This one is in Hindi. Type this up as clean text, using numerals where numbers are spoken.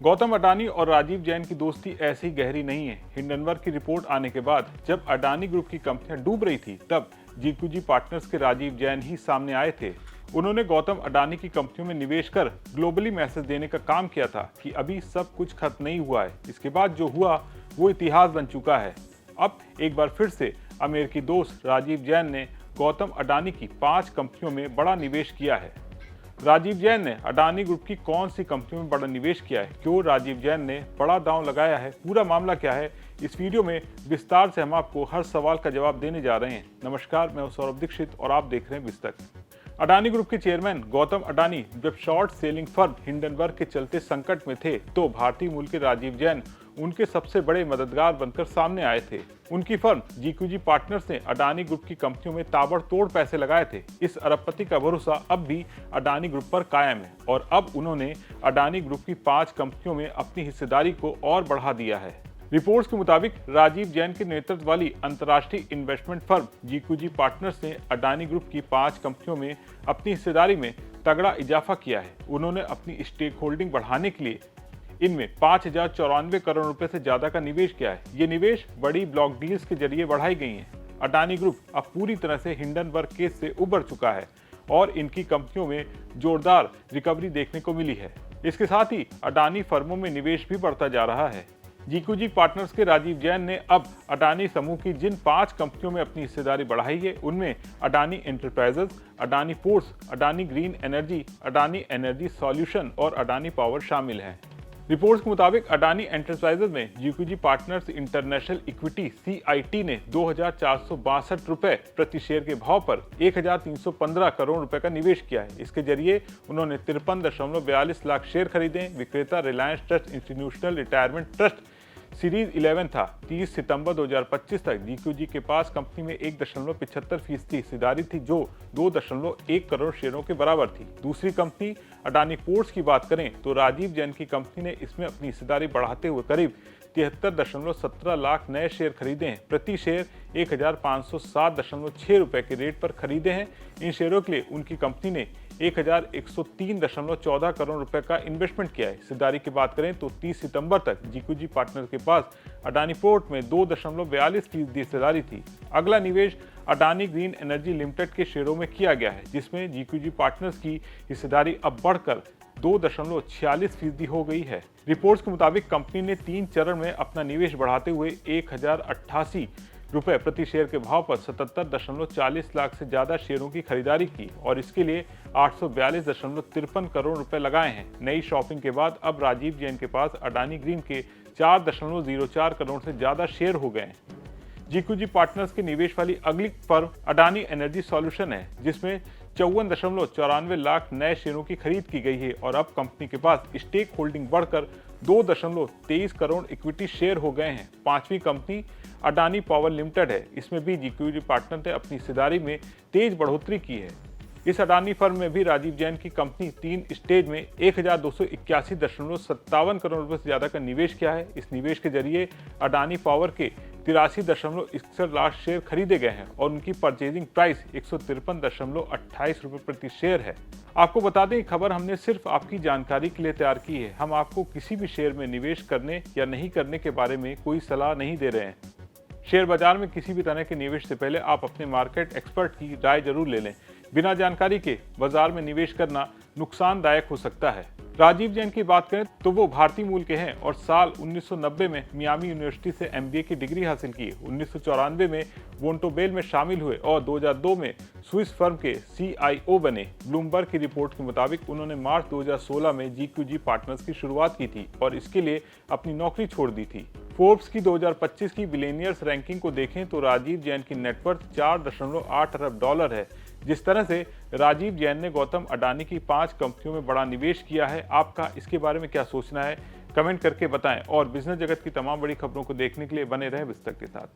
गौतम अडानी और राजीव जैन की दोस्ती ऐसी गहरी नहीं है। हिंडनबर्ग की रिपोर्ट आने के बाद जब अडानी ग्रुप की कंपनियां डूब रही थी, तब जीक्यूजी पार्टनर्स के राजीव जैन ही सामने आए थे। उन्होंने गौतम अडानी की कंपनियों में निवेश कर ग्लोबली मैसेज देने का काम किया था कि अभी सब कुछ खत्म नहीं हुआ है। इसके बाद जो हुआ वो इतिहास बन चुका है। अब एक बार फिर से अमेरिकी दोस्त राजीव जैन ने गौतम अडानी की 5 कंपनियों में बड़ा निवेश किया है। राजीव जैन ने अडानी ग्रुप की कौन सी कंपनियों में बड़ा निवेश किया है, क्यों राजीव जैन ने बड़ा दांव लगाया है, पूरा मामला क्या है, इस वीडियो में विस्तार से हम आपको हर सवाल का जवाब देने जा रहे हैं। नमस्कार, मैं सौरभ दीक्षित और आप देख रहे हैं विस्तक। अडानी ग्रुप के चेयरमैन गौतम अडानी जब शॉर्ट सेलिंग फर्म हिंडनबर्ग के चलते संकट में थे, तो भारतीय मूल के राजीव जैन उनके सबसे बड़े मददगार बनकर सामने आए थे। उनकी फर्म जीक्यूजी पार्टनर्स ने अडानी ग्रुप की कंपनियों में ताबड़तोड़ पैसे लगाए थे। इस अरबपति का भरोसा अब भी अडानी ग्रुप पर कायम है और अब उन्होंने अडानी ग्रुप की 5 कंपनियों में अपनी हिस्सेदारी को और बढ़ा दिया है। रिपोर्ट्स के मुताबिक राजीव जैन के नेतृत्व वाली अंतर्राष्ट्रीय इन्वेस्टमेंट फर्म जीक्यूजी पार्टनर्स ने अडानी ग्रुप की 5 कंपनियों में अपनी हिस्सेदारी में तगड़ा इजाफा किया है। उन्होंने अपनी स्टेक होल्डिंग बढ़ाने के लिए इनमें 5094 करोड़ रुपए से ज्यादा का निवेश किया है। ये निवेश बड़ी ब्लॉक डील्स के जरिए बढ़ाई गई हैं। अडानी ग्रुप अब पूरी तरह से हिंडनबर्ग केस से उबर चुका है और इनकी कंपनियों में जोरदार रिकवरी देखने को मिली है। इसके साथ ही अडानी फर्मों में निवेश भी बढ़ता जा रहा है। जीक्यूजी पार्टनर्स के राजीव जैन ने अब अडानी समूह की जिन 5 कंपनियों में अपनी हिस्सेदारी बढ़ाई है, उनमें Adani enterprises, Adani ports, Adani green energy, Adani energy solution और अडानी पावर शामिल हैं। रिपोर्ट्स के मुताबिक अडानी एंटरप्राइजेज में GQG partners international equity CIT ने 2462 रुपए प्रति शेयर के भाव पर 1315 करोड़ रुपए का निवेश किया है। इसके जरिए उन्होंने 53.42 लाख शेयर खरीदे। विक्रेता Reliance trust institutional retirement trust series 11 था। 30 सितंबर 2025 तक जीक्यूजी के पास कंपनी में 1.75% हिस्सेदारी थी, जो 2.1 करोड़ शेयरों के बराबर थी। दूसरी कंपनी अडानी पोर्ट्स की बात करें तो राजीव जैन की कंपनी ने इसमें अपनी हिस्सेदारी बढ़ाते हुए करीब 73.17 लाख नए शेयर खरीदे हैं। प्रति शेयर 1507.6 रुपए के रेट पर खरीदे हैं। इन शेयरों के लिए उनकी कंपनी ने 1103.14 करोड़ रुपए का इन्वेस्टमेंट किया है। हिस्सेदारी की बात करें तो 30 सितंबर तक जीक्यूजी पार्टनर के पास अडानी पोर्ट में 2.42% हिस्सेदारी थी। अगला निवेश अडानी ग्रीन एनर्जी लिमिटेड के शेयरों में किया गया है, जिसमें जीक्यूजी पार्टनर्स की हिस्सेदारी अब बढ़कर 2.46% हो गई है। रिपोर्ट्स के मुताबिक कंपनी ने 3 चरण में अपना निवेश बढ़ाते हुए 1088 रुपए प्रति शेयर के भाव पर 77.40 लाख से ज्यादा शेयरों की खरीदारी की और इसके लिए 842.53 करोड़ रुपए लगाए हैं। नई शॉपिंग के बाद अब राजीव जैन के पास अडानी ग्रीन के 4.04 करोड़ से ज्यादा शेयर हो गए हैं। जीक्यूजी पार्टनर्स के निवेश वाली अगली फर्म अडानी एनर्जी सॉल्यूशन है, जिसमें 54.94 लाख नए शेयरों की खरीद की गई है और अब कंपनी के पास स्टेक होल्डिंग बढ़कर 2.23 करोड़ इक्विटी शेयर हो गए हैं। 5वीं कंपनी अडानी पावर लिमिटेड है। इसमें भी जीक्यूजी पार्टनर ने अपनी हिस्सेदारी में तेज बढ़ोतरी की है। इस अडानी फर्म में भी राजीव जैन की कंपनी 3 स्टेज में 1281.57 करोड़ रुपए से ज्यादा का निवेश किया है। इस निवेश के जरिए अडानी पावर के 83.61 लाख शेयर खरीदे गए हैं और उनकी परचेजिंग प्राइस 153.28 रुपए प्रति शेयर है। आपको बता दें, खबर हमने सिर्फ आपकी जानकारी के लिए तैयार की है। हम आपको किसी भी शेयर में निवेश करने या नहीं करने के बारे में कोई सलाह नहीं दे रहे हैं। शेयर बाजार में किसी भी तरह के निवेश से पहले आप अपने मार्केट एक्सपर्ट की राय जरूर ले लें। बिना जानकारी के बाजार में निवेश करना नुकसानदायक हो सकता है। राजीव जैन की बात करें तो वो भारतीय मूल के हैं और साल 1990 में मियामी यूनिवर्सिटी से MBA की डिग्री हासिल की। 1994 में वोंटोबेल में शामिल हुए और 2002 में स्विस फर्म के CIO बने। ब्लूमबर्ग की रिपोर्ट के मुताबिक उन्होंने मार्च 2016 में जीक्यूजी पार्टनर्स की शुरुआत की थी और इसके लिए अपनी नौकरी छोड़ दी थी। फोर्ब्स की 2025 की बिलियनियर्स रैंकिंग को देखें तो राजीव जैन की नेटवर्थ 4.8 अरब डॉलर है। जिस तरह से राजीव जैन ने गौतम अडानी की 5 कंपनियों में बड़ा निवेश किया है, आपका इसके बारे में क्या सोचना है, कमेंट करके बताएं और बिजनेस जगत की तमाम बड़ी खबरों को देखने के लिए बने रहें विस्तक के साथ।